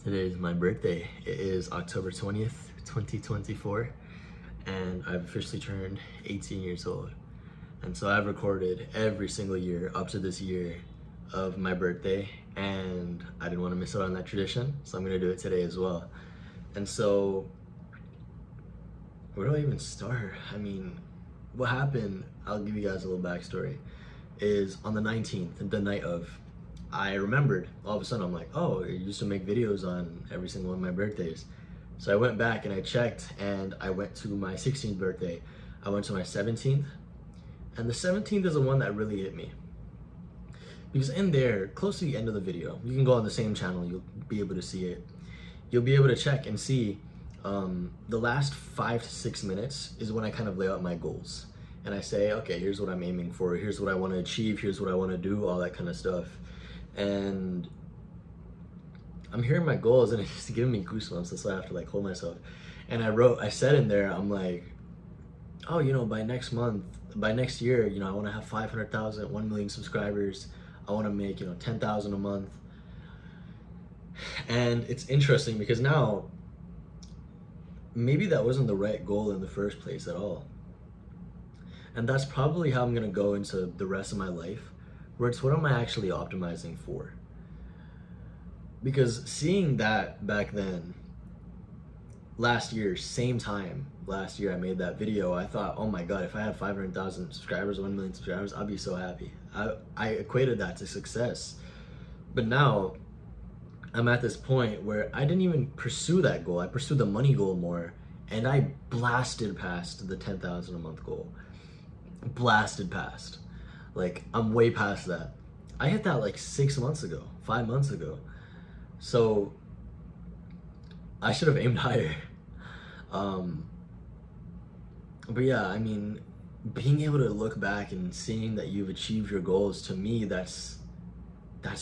Today is my birthday. It is October 20th, 2024, and I've officially turned 18 years old. And so I've recorded every single year up to this year of my birthday, and I didn't want to miss out on that tradition, so I'm going to do it today as well. And so, where do I even start? I mean, what happened, I'll give you guys a little backstory, is on the 19th, the night of, I remembered, all of a sudden I'm like, oh, I used to make videos on every single one of my birthdays. So I went back and I checked, and I went to my 16th birthday, I went to my 17th, and the 17th is the one that really hit me. Because in there, close to the end of the video, you can go on the same channel, you'll be able to see it. You'll be able to check and see the last 5 to 6 minutes is when I kind of lay out my goals. And I say, okay, here's what I'm aiming for, here's what I want to achieve, here's what I want to do, all that kind of stuff. And I'm hearing my goals and it's just giving me goosebumps. That's why I have to like hold myself. And I said in there, I'm like, oh, you know, by next year, you know, I want to have 500,000, 1 million subscribers. I want to make, you know, 10,000 a month. And it's interesting because now, maybe that wasn't the right goal in the first place at all. And that's probably how I'm going to go into the rest of my life, where it's what am I actually optimizing for? Because seeing that back then, last year, same time, last year I made that video, I thought, oh my God, if I had 500,000 subscribers, 1 million subscribers, I'd be so happy. I equated that to success. But now, I'm at this point where I didn't even pursue that goal. I pursued the money goal more, and I blasted past the 10,000 a month goal. Blasted past. Like, I'm way past that. I hit that like 6 months ago, 5 months ago. So, I should have aimed higher. But yeah, I mean, being able to look back and seeing that you've achieved your goals, to me, that's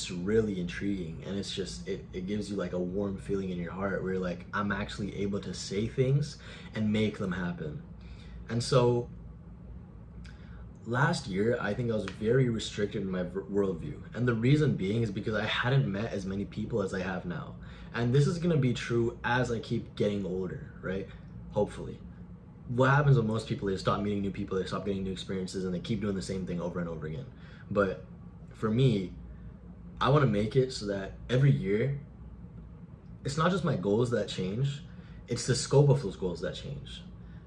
really intriguing. And it's just, it gives you like a warm feeling in your heart where you're like, I'm actually able to say things and make them happen. And so, last year, I think I was very restricted in my worldview. And the reason being is because I hadn't met as many people as I have now. And this is gonna be true as I keep getting older, right? Hopefully. What happens with most people is they stop meeting new people, they stop getting new experiences, and they keep doing the same thing over and over again. But for me, I wanna make it so that every year, it's not just my goals that change, it's the scope of those goals that change.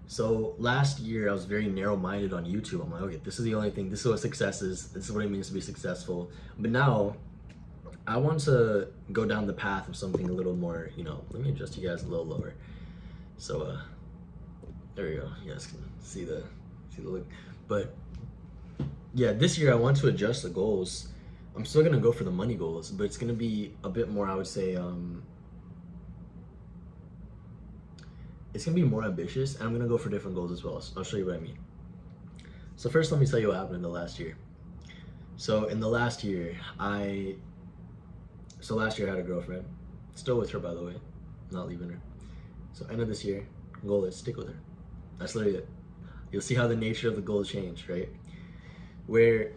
So last year, I was very narrow-minded on YouTube. I'm like, okay, this is the only thing, this is what success is, this is what it means to be successful. But now, I want to go down the path of something a little more, you know, let me adjust you guys a little lower. So, there we go, you guys can see the look. But yeah, this year I want to adjust the goals. I'm still gonna go for the money goals, but it's gonna be a bit more, I would say, it's gonna be more ambitious, and I'm gonna go for different goals as well. So I'll show you what I mean. So first, let me tell you what happened in the last year. So in the last year, last year I had a girlfriend. Still with her, by the way. Not leaving her. So end of this year, goal is stick with her. That's literally it. You'll see how the nature of the goal changed, right? Where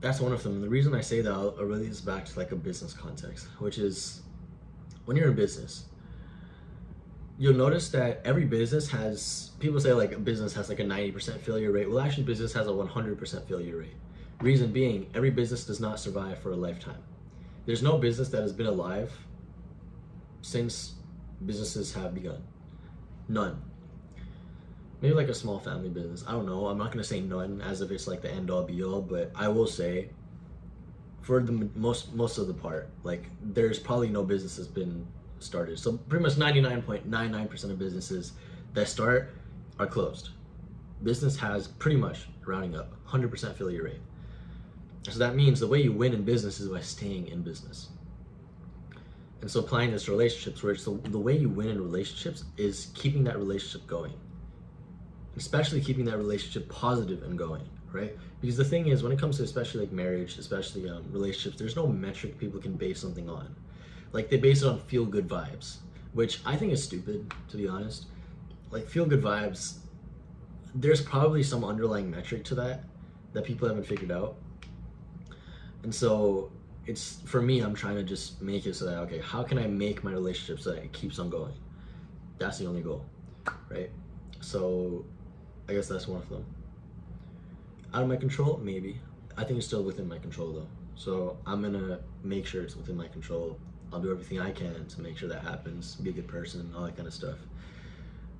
that's one of them. The reason I say that, I'll relate this back to like a business context, which is when you're in business, you'll notice that every business has, people say like a business has like a 90% failure rate. Well, actually business has a 100% failure rate. Reason being, every business does not survive for a lifetime. There's no business that has been alive since businesses have begun. None. Maybe like a small family business. I don't know. I'm not going to say none as if it's like the end all be all, but I will say for the most of the part, like there's probably no business that's been started. So pretty much 99.99% of businesses that start are closed. Business has pretty much, rounding up, 100% failure rate. So that means the way you win in business is by staying in business. And so applying this to relationships, where it's the way you win in relationships is keeping that relationship going. Especially keeping that relationship positive and going, right? Because the thing is, when it comes to especially like marriage, especially relationships, there's no metric people can base something on. Like they base it on feel-good vibes, which I think is stupid, to be honest. Like feel-good vibes, there's probably some underlying metric to that people haven't figured out. And so it's for me, I'm trying to just make it so that, okay, how can I make my relationship so that it keeps on going? That's the only goal, right? So I guess that's one of them. Out of my control, maybe. I think it's still within my control though. So I'm gonna make sure it's within my control. I'll do everything I can to make sure that happens, be a good person, all that kind of stuff.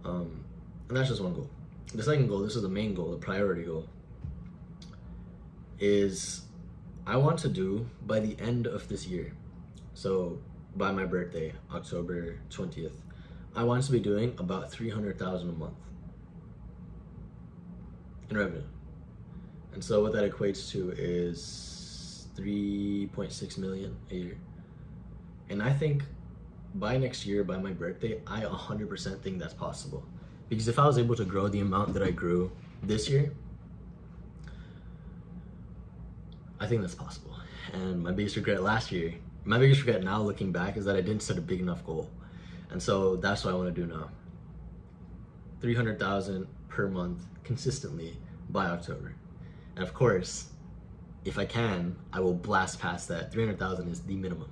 And that's just one goal. The second goal, this is the main goal, the priority goal, is I want to do by the end of this year, so by my birthday, October 20th, I want to be doing about 300,000 a month in revenue. And so what that equates to is 3.6 million a year. And I think by next year, by my birthday, I 100% think that's possible. Because if I was able to grow the amount that I grew this year, I think that's possible. And my biggest regret now looking back is that I didn't set a big enough goal. And so that's what I want to do now. 300,000 per month consistently by October. And of course, if I can, I will blast past that. 300,000 is the minimum.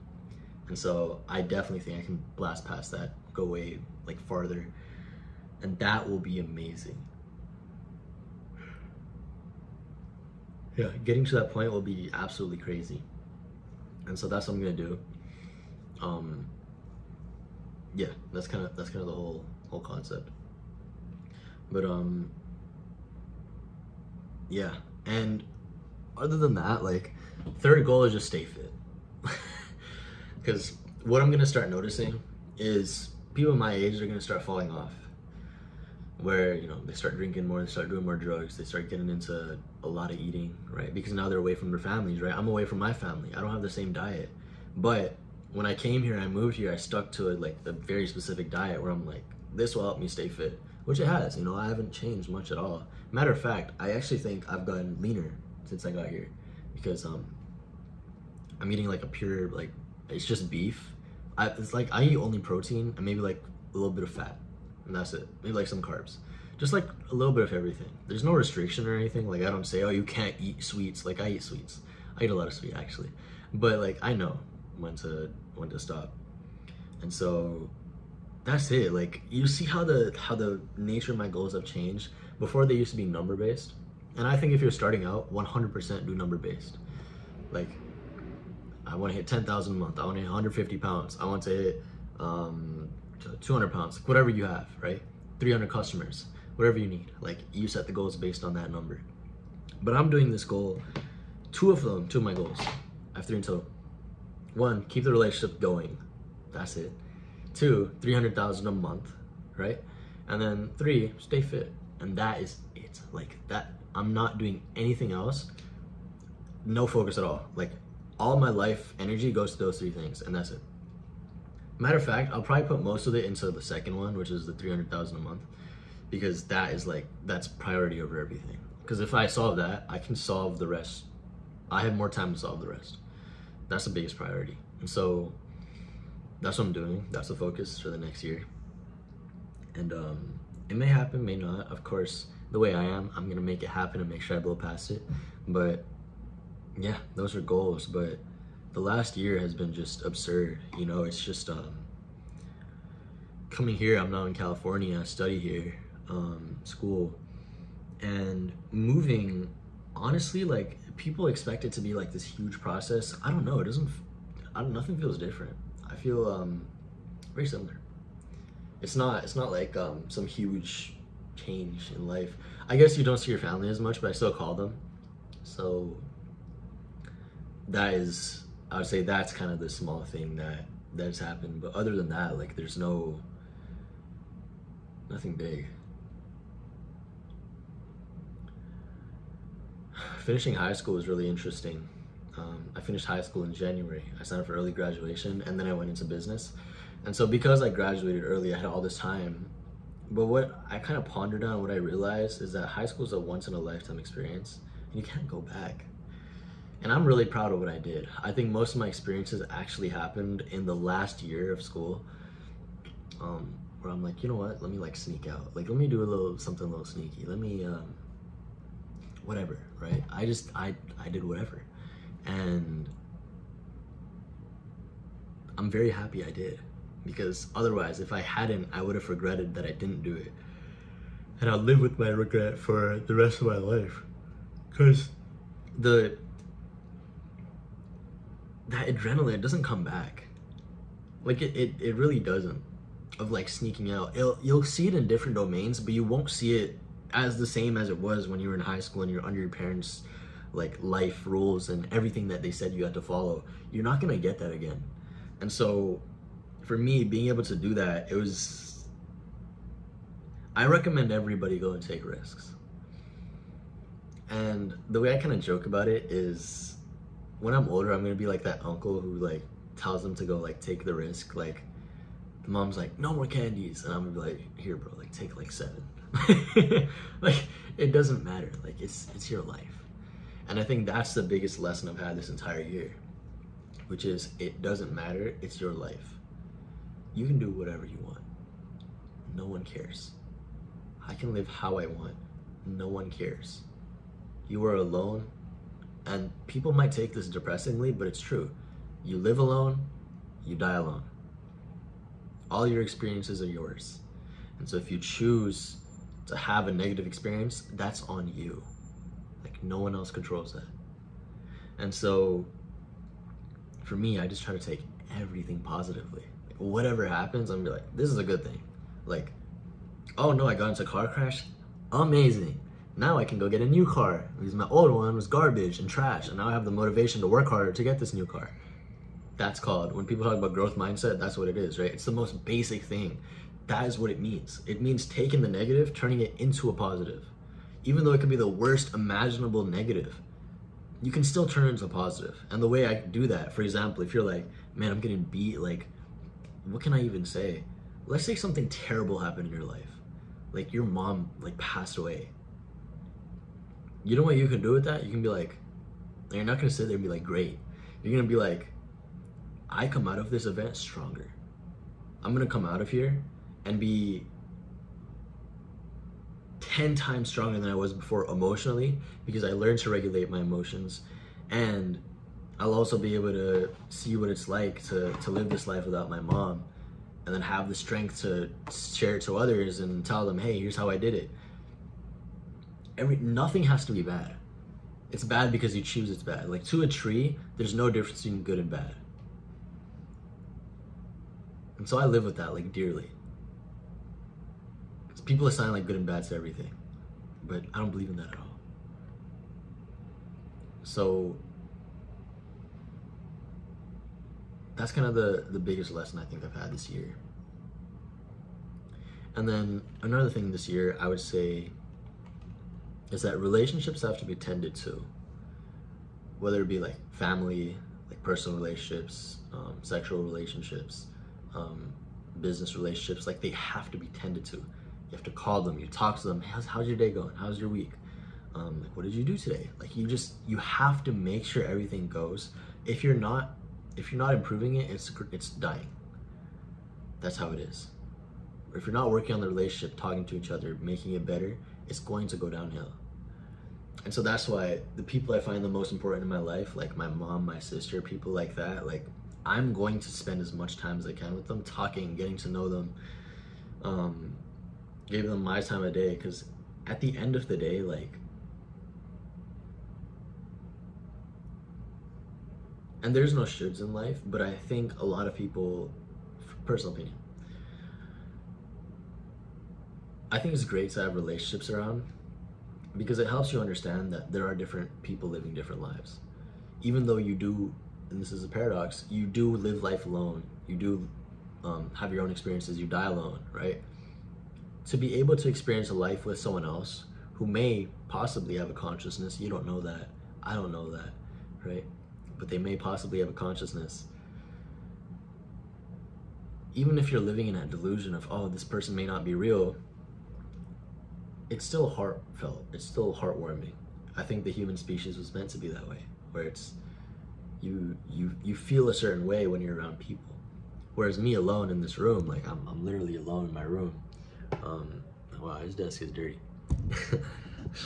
And so I definitely think I can blast past that, go way like farther. And that will be amazing. Yeah, getting to that point will be absolutely crazy. And so that's what I'm gonna do. Yeah, that's kind of the whole concept. But yeah, and other than that, like, third goal is just stay fit. Because what I'm gonna start noticing is people my age are gonna start falling off. Where, you know, they start drinking more, they start doing more drugs, they start getting into a lot of eating, right? Because now they're away from their families, right? I'm away from my family. I don't have the same diet. But when I came here, I moved here, I stuck to like a very specific diet where I'm like, this will help me stay fit, which it has. You know, I haven't changed much at all. Matter of fact, I actually think I've gotten leaner since I got here because I'm eating like a pure, like, it's just beef. It's like I eat only protein and maybe like a little bit of fat. And that's it. Maybe like some carbs. Just like a little bit of everything. There's no restriction or anything. Like I don't say, oh, you can't eat sweets. Like I eat sweets. I eat a lot of sweet actually. But like I know when to stop. And so that's it. Like you see how the nature of my goals have changed. Before they used to be number based. And I think if you're starting out, 100% do number based. Like I want to hit 10,000 a month. I want to hit 150 pounds. I want to hit 200 pounds, whatever you have, right? 300 customers, whatever you need. Like you set the goals based on that number. But I'm doing this goal, two of my goals. I have three in total. One, keep the relationship going. That's it. Two, 300,000 a month, right? And then three, stay fit. And that is it. Like that, I'm not doing anything else. No focus at all. Like all my life energy goes to those three things, and that's it. Matter of fact, I'll probably put most of it into the second one, which is the 300,000 a month, because that is like, that's priority over everything. Because if I solve that, I can solve the rest. I have more time to solve the rest. That's the biggest priority. And so that's what I'm doing. That's the focus for the next year. And it may happen, may not. Of course, the way I am, I'm gonna make it happen and make sure I blow past it. But yeah, those are goals. But the last year has been just absurd. You know, it's just coming here. I'm now in California. I study here, school, and moving. Honestly, like people expect it to be like this huge process. I don't know. It doesn't. Nothing feels different. I feel very similar. It's not like some huge change in life. I guess you don't see your family as much, but I still call them. So that is, I would say that's kind of the small thing that's happened. But other than that, like there's nothing big. Finishing high school was really interesting. I finished high school in January. I signed up for early graduation, and then I went into business. And so because I graduated early, I had all this time. But what I kind of pondered on, what I realized is that high school is a once in a lifetime experience, and you can't go back. And I'm really proud of what I did. I think most of my experiences actually happened in the last year of school, where I'm like, you know what, let me like sneak out. Like, let me do something a little sneaky. Let me, whatever, right? I did whatever. And I'm very happy I did, because otherwise, if I hadn't, I would have regretted that I didn't do it, and I'll live with my regret for the rest of my life. Because that adrenaline doesn't come back. Like it really doesn't. Of like sneaking out, you'll see it in different domains, but you won't see it as the same as it was when you were in high school and you're under your parents' like life rules and everything that they said you had to follow. You're not gonna get that again. And so for me, being able to do that, I recommend everybody go and take risks. And the way I kind of joke about it is, when I'm older, I'm gonna be like that uncle who like tells them to go like take the risk. Like the mom's like, no more candies, and I'm gonna be like, here bro, like take like 7. Like it doesn't matter, like it's your life. And I think that's the biggest lesson I've had this entire year, which is it doesn't matter, it's your life. You can do whatever you want. No one cares. I can live how I want. No one cares. You are alone, and people might take this depressingly, but it's true. You live alone, you die alone. All your experiences are yours. And so if you choose to have a negative experience, that's on you. Like no one else controls that. And so for me, I just try to take everything positively. Like, whatever happens, I'm gonna be like, this is a good thing. Like, oh no, I got into a car crash. Amazing. Now I can go get a new car because my old one was garbage and trash, and now I have the motivation to work harder to get this new car. That's called, when people talk about growth mindset, that's what it is, right? It's the most basic thing. That is what it means. It means taking the negative, turning it into a positive. Even though it could be the worst imaginable negative, you can still turn it into a positive. And the way I do that, for example, if you're like, man, I'm getting beat, like, what can I even say? Let's say something terrible happened in your life. Like your mom like passed away. You know what you can do with that? You can be like, you're not gonna sit there and be like, great. You're gonna be like, I come out of this event stronger. I'm gonna come out of here and be 10 times stronger than I was before emotionally, because I learned to regulate my emotions, and I'll also be able to see what it's like to live this life without my mom, and then have the strength to share it to others and tell them, hey, here's how I did it. Nothing has to be bad. It's bad because you choose it's bad. Like to a tree, there's no difference between good and bad. And so I live with that like dearly. Because people assign like good and bad to everything, but I don't believe in that at all. So that's kind of the biggest lesson I think I've had this year. And then another thing this year I would say is that relationships have to be tended to, whether it be like family, like personal relationships, sexual relationships, business relationships. Like they have to be tended to. You have to call them, you talk to them. How's your day going? How's your week? Like what did you do today? Like you have to make sure everything goes. If you're not improving it, it's dying. That's how it is. Or if you're not working on the relationship, talking to each other, making it better, it's going to go downhill. And so that's why the people I find the most important in my life, like my mom, my sister, people like that, like I'm going to spend as much time as I can with them, talking, getting to know them, giving them my time of day, because at the end of the day, like, and there's no shoulds in life, but I think a lot of people, personal opinion, I think it's great to have relationships around, because it helps you understand that there are different people living different lives. Even though you do, and this is a paradox, you do live life alone, you do have your own experiences, you die alone, right? To be able to experience a life with someone else who may possibly have a consciousness, you don't know that, I don't know that, right? But they may possibly have a consciousness. Even if you're living in that delusion of, oh, this person may not be real, it's still heartfelt, it's still heartwarming. I think the human species was meant to be that way, where it's you feel a certain way when you're around people. Whereas me alone in this room, like I'm literally alone in my room. Wow, his desk is dirty.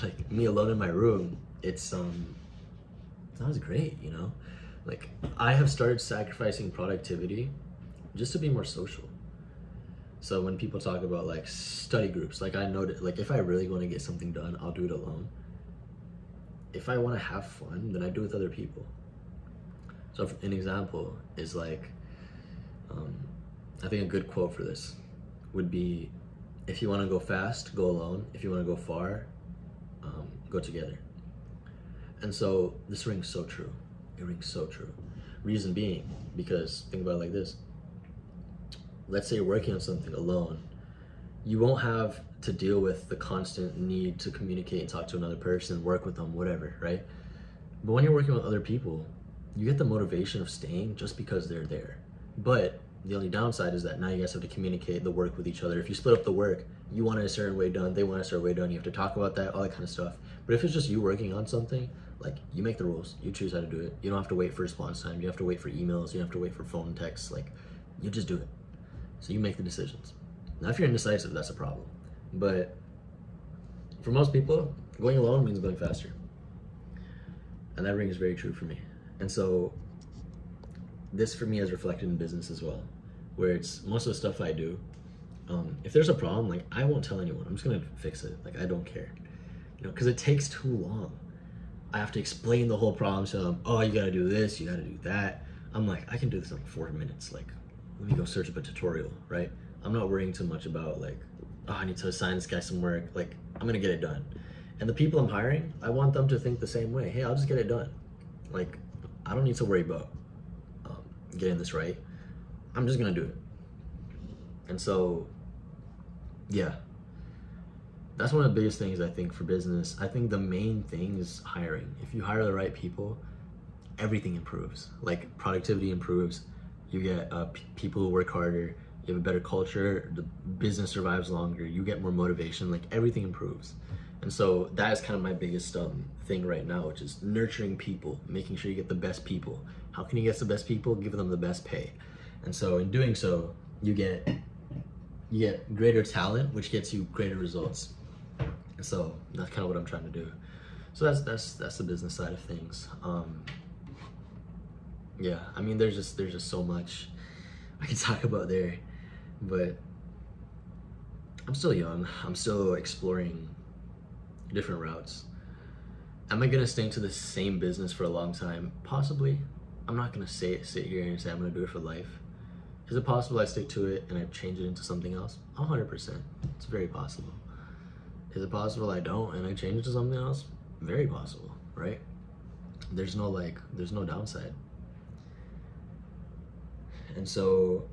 Like me alone in my room, it sounds great, you know? Like, I have started sacrificing productivity just to be more social. So when people talk about like study groups, like I know that like if I really want to get something done, I'll do it alone. If I want to have fun, then I do it with other people. So an example is like, I think a good quote for this would be, if you want to go fast, go alone. If you want to go far, go together. And so this rings so true. It rings so true. Reason being, because think about it like this. Let's say you're working on something alone. You won't have to deal with the constant need to communicate and talk to another person, work with them, whatever, right? But when you're working with other people, you get the motivation of staying just because they're there. But the only downside is that now you guys have to communicate the work with each other. If you split up the work, you want it a certain way done, they want it a certain way done, you have to talk about that, all that kind of stuff. But if it's just you working on something, like you make the rules, you choose how to do it. You don't have to wait for response time, you have to wait for emails, you have to wait for phone texts, like you just do it. So you make the decisions. Now if you're indecisive, that's a problem. But for most people, going alone means going faster. And that rings very true for me. And so this for me is reflected in business as well, where it's most of the stuff I do, if there's a problem, like I won't tell anyone, I'm just gonna fix it. Like I don't care, you know, because it takes too long. I have to explain the whole problem to them. Oh, you gotta do this, you gotta do that. I'm like, I can do this in like 4 minutes. Like, let me go search up a tutorial, right? I'm not worrying too much about like, oh, I need to assign this guy some work. Like, I'm gonna get it done. And the people I'm hiring, I want them to think the same way. Hey, I'll just get it done. Like, I don't need to worry about getting this right. I'm just gonna do it. And so, yeah, that's one of the biggest things I think for business. I think the main thing is hiring. If you hire the right people, everything improves. Like productivity improves. You get people who work harder. You have a better culture. The business survives longer. You get more motivation. Like everything improves. And so that is kind of my biggest thing right now, which is nurturing people, making sure you get the best people. How can you get the best people? Give them the best pay. And so in doing so, you get greater talent, which gets you greater results. And so that's kind of what I'm trying to do. So that's the business side of things. Yeah, I mean, there's just so much I can talk about there, but I'm still young. I'm still exploring different routes. Am I gonna stay into the same business for a long time? Possibly. I'm not gonna sit here and say I'm gonna do it for life. Is it possible I stick to it and I change it into something else? 100%. It's very possible. Is it possible I don't and I change it to something else? Very possible, right? There's no downside. And so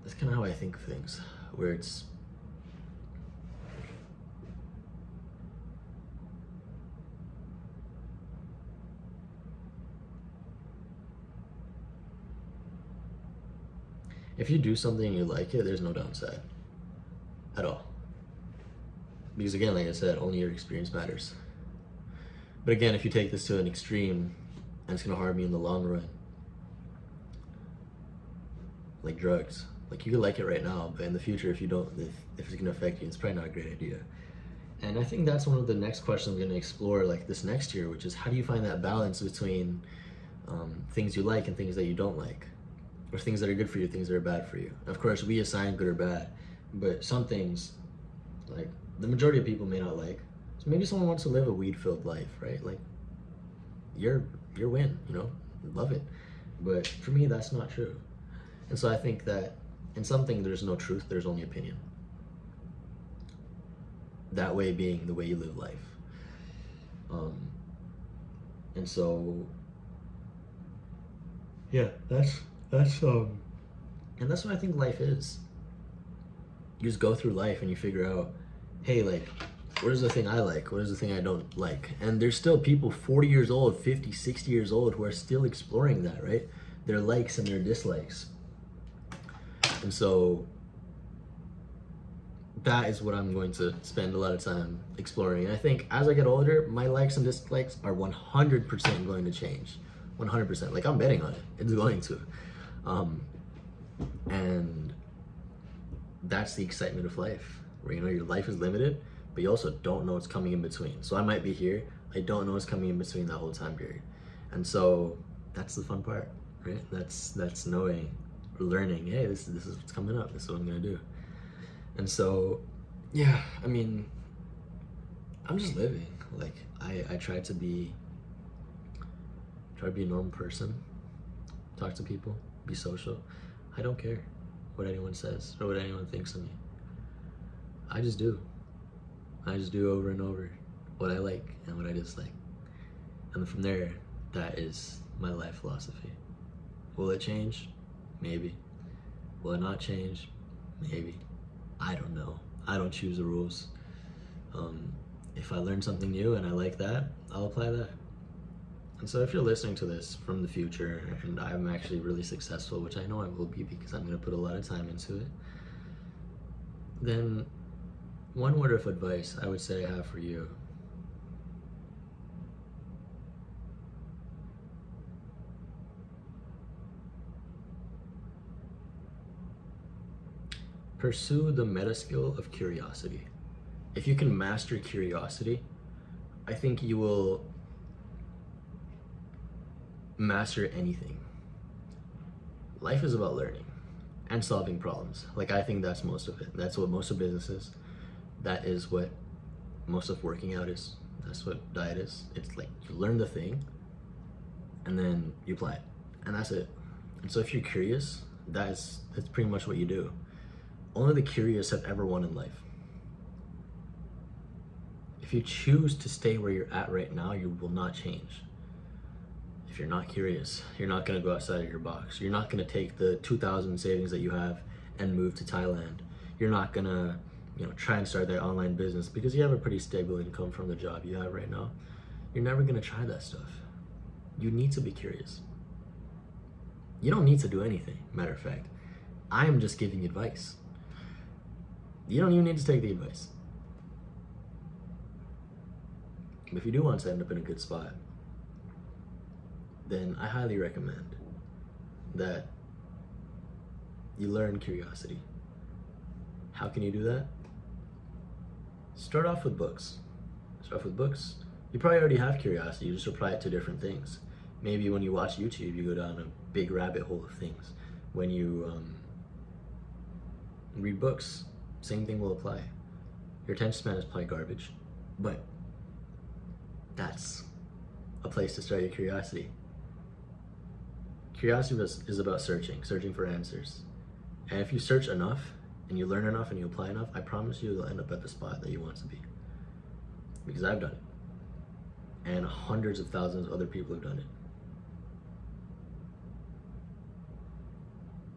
that's kind of how I think of things, where it's if you do something and you like it, there's no downside at all. Because again, like I said, only your experience matters. But again, if you take this to an extreme and it's gonna harm you in the long run, like drugs, like you could like it right now, but in the future, if it's gonna affect you, it's probably not a great idea. And I think that's one of the next questions I'm gonna explore like this next year, which is how do you find that balance between things you like and things that you don't like? Or things that are good for you, things that are bad for you. Of course, we assign good or bad, but some things, like the majority of people may not like. So maybe someone wants to live a weed-filled life, right? Like, your win, you know, love it. But for me, that's not true. And so I think that in something there's no truth, there's only opinion. That way being the way you live life. And so, yeah, that's and that's what I think life is. You just go through life and you figure out, hey, like, what is the thing I like? What is the thing I don't like? And there's still people 40 years old, 50, 60 years old who are still exploring that, right? Their likes and their dislikes. And so that is what I'm going to spend a lot of time exploring. And I think as I get older, my likes and dislikes are 100% going to change. 100%. Like, I'm betting on it. It's going to. And that's the excitement of life, where, you know, your life is limited, but you also don't know what's coming in between. So I might be here, I don't know what's coming in between that whole time period. And so that's the fun part, right? That's knowing or learning, hey, this is what's coming up, this is what I'm gonna do. And so yeah, I mean, I'm just living. Like I try to be a normal person, talk to people, be social. I don't care what anyone says or what anyone thinks of me. I just do over and over what I like and what I dislike. And from there, that is my life philosophy. Will it change? Maybe. Will it not change? Maybe. I don't know. I don't choose the rules. If I learn something new and I like that, I'll apply that. And so if you're listening to this from the future and I'm actually really successful, which I know I will be because I'm going to put a lot of time into it, then one word of advice I would say I have for you: pursue the meta skill of curiosity. If you can master curiosity, I think you will master anything. Life is about learning and solving problems. Like, I think that's most of it. That's what most of business is. That is what most of working out is. That's what diet is. It's like you learn the thing and then you apply it, and that's it. And so if you're curious, that's pretty much what you do. Only the curious have ever won in life. If you choose to stay where you're at right now, you will not change. If you're not curious, you're not going to go outside of your box. You're not going to take the 2,000 savings that you have and move to Thailand. You're not going to, try and start that online business because you have a pretty stable income from the job you have right now. You're never going to try that stuff. You need to be curious. You don't need to do anything, matter of fact. I am just giving advice. You don't even need to take the advice. But if you do want to end up in a good spot, then I highly recommend that you learn curiosity. How can you do that? Start off with books. You probably already have curiosity, you just apply it to different things. Maybe when you watch YouTube, you go down a big rabbit hole of things. When you read books, same thing will apply. Your attention span is probably garbage, but that's a place to start your curiosity. Curiosity is about searching for answers. And if you search enough, and you learn enough, and you apply enough, I promise you you'll end up at the spot that you want to be. Because I've done it. And hundreds of thousands of other people have done it.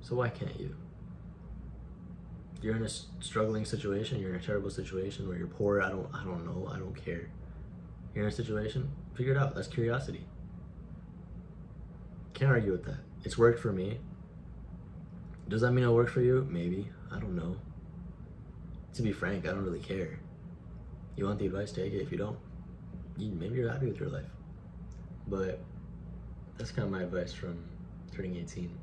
So why can't you? You're in a struggling situation, you're in a terrible situation where you're poor, I don't know, I don't care. You're in a situation, figure it out. That's curiosity. Can't argue with that. It's worked for me. Does that mean it'll work for you? Maybe. I don't know. To be frank, I don't really care. You want the advice, take it. If you don't, maybe you're happy with your life. But that's kind of my advice from turning 18.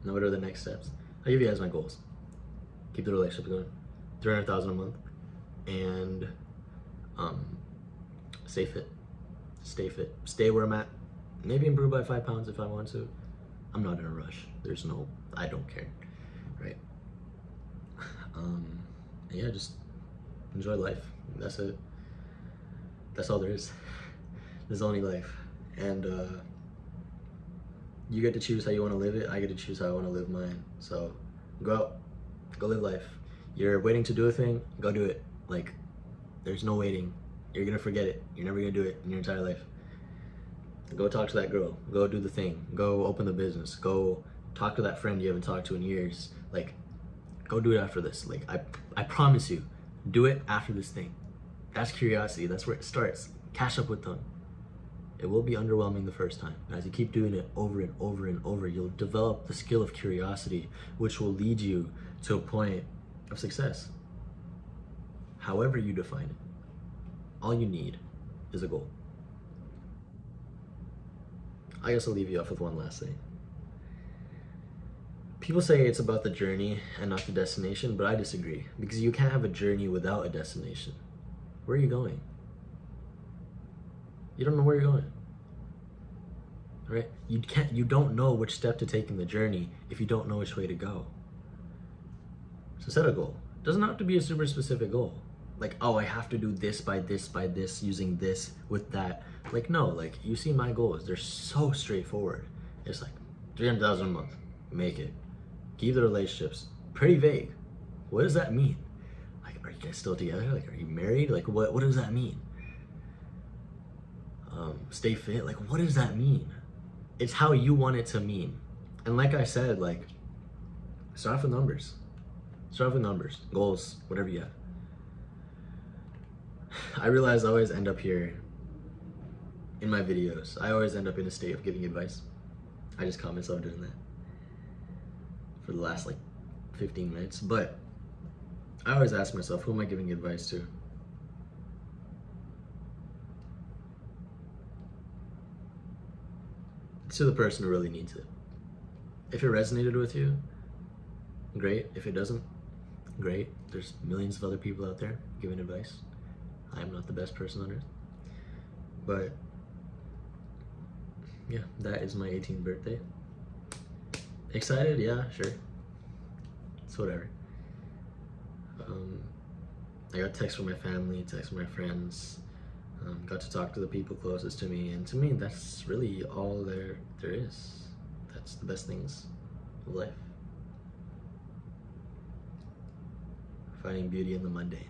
Now, what are the next steps? I'll give you guys my goals. Keep the relationship going. 300,000 a month. And stay fit. Stay fit. Stay where I'm at. Maybe improve by 5 pounds if I want to. I'm not in a rush. I don't care, right? Yeah, just enjoy life. That's it. That's all there is. There's only life. And you get to choose how you want to live it. I get to choose how I want to live mine. So go out, go live life. You're waiting to do a thing, go do it. Like, there's no waiting. You're gonna forget it. You're never gonna do it in your entire life. Go talk to that girl. Go do the thing. Go open the business. Go talk to that friend you haven't talked to in years. Like, go do it after this. Like, I promise you, do it after this thing. That's curiosity. That's where it starts. Catch up with them. It will be underwhelming the first time. As you keep doing it over and over and over, you'll develop the skill of curiosity, which will lead you to a point of success. However you define it. All you need is a goal. I guess I'll leave you off with one last thing. People say it's about the journey and not the destination, but I disagree. Because you can't have a journey without a destination. Where are you going? You don't know where you're going. Right? You don't know which step to take in the journey if you don't know which way to go. So set a goal. It doesn't have to be a super specific goal. Like, oh, I have to do this by this, using this with that. Like, no, like, you see my goals, they're so straightforward. It's like 300,000 a month, make it. Keep the relationships pretty vague. What does that mean? Like, are you guys still together? Like, are you married? Like, what does that mean? Stay fit. Like, what does that mean? It's how you want it to mean. And like I said, like, start off with numbers. Start off with numbers, goals, whatever you have. I realize I always end up here in my videos. I always end up in a state of giving advice. I just caught myself doing that for the last like 15 minutes. But I always ask myself, who am I giving advice to? To the person who really needs it. If it resonated with you, great. If it doesn't, great. There's millions of other people out there giving advice. I am not the best person on earth. But yeah, that is my 18th birthday. Excited? Yeah, sure. It's whatever. I got texts from my family, texts from my friends. Got to talk to the people closest to me, and to me, that's really all there is. That's the best things of life. Finding beauty in the mundane.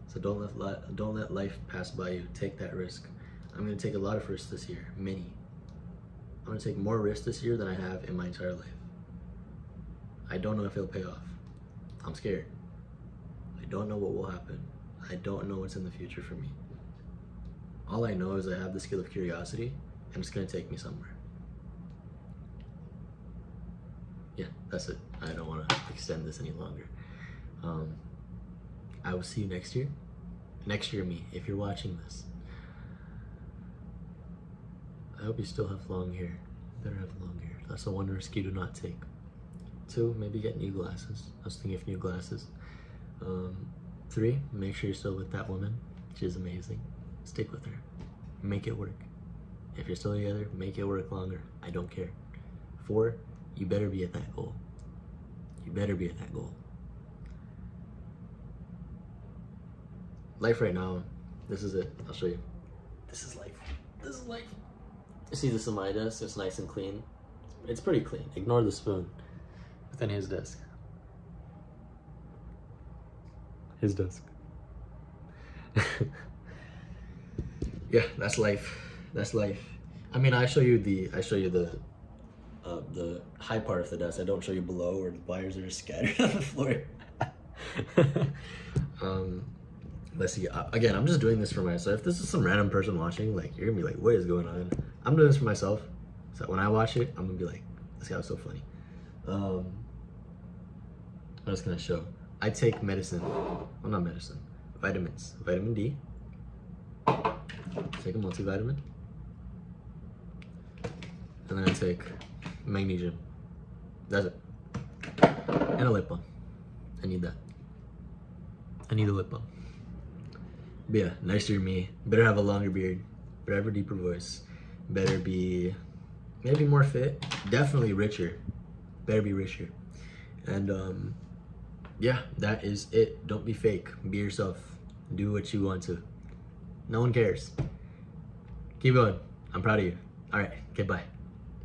So don't let life pass by you. Take that risk. I'm gonna take a lot of risks this year, many. I'm gonna take more risks this year than I have in my entire life. I don't know if it'll pay off. I'm scared. I don't know what will happen. I don't know what's in the future for me. All I know is I have the skill of curiosity, and it's gonna take me somewhere. Yeah, that's it. I don't wanna extend this any longer. I will see you next year. Next year, me, if you're watching this. I hope you still have long hair. Better have long hair. That's the one risk you do not take. 2, maybe get new glasses. I was thinking of new glasses. 3, make sure you're still with that woman. She's amazing. Stick with her. Make it work. If you're still together, make it work longer. I don't care. 4, you better be at that goal. You better be at that goal. Life right now, this is it. I'll show you. This is life. This is life. You see this is my desk, it's nice and clean. It's pretty clean. Ignore the spoon. But then his desk. His desk. Yeah, that's life. That's life. I mean, I show you the high part of the desk. I don't show you below where the wires are just scattered on the floor. Let's see. Again, I'm just doing this for myself. If this is some random person watching, like, you're gonna be like, what is going on? I'm doing this for myself. So when I watch it, I'm gonna be like, this guy was so funny. I'm just gonna show. I take medicine. Well, not medicine. Vitamins. Vitamin D. Take a multivitamin. And then I take magnesium. That's it. And a lip balm. I need that. I need a lip balm. But yeah, nicer me. Better have a longer beard. Better have a deeper voice. Better be maybe more fit. Definitely richer. Better be richer. And yeah, that is it. Don't be fake. Be yourself. Do what you want to. No one cares. Keep going. I'm proud of you. All right. Okay, bye.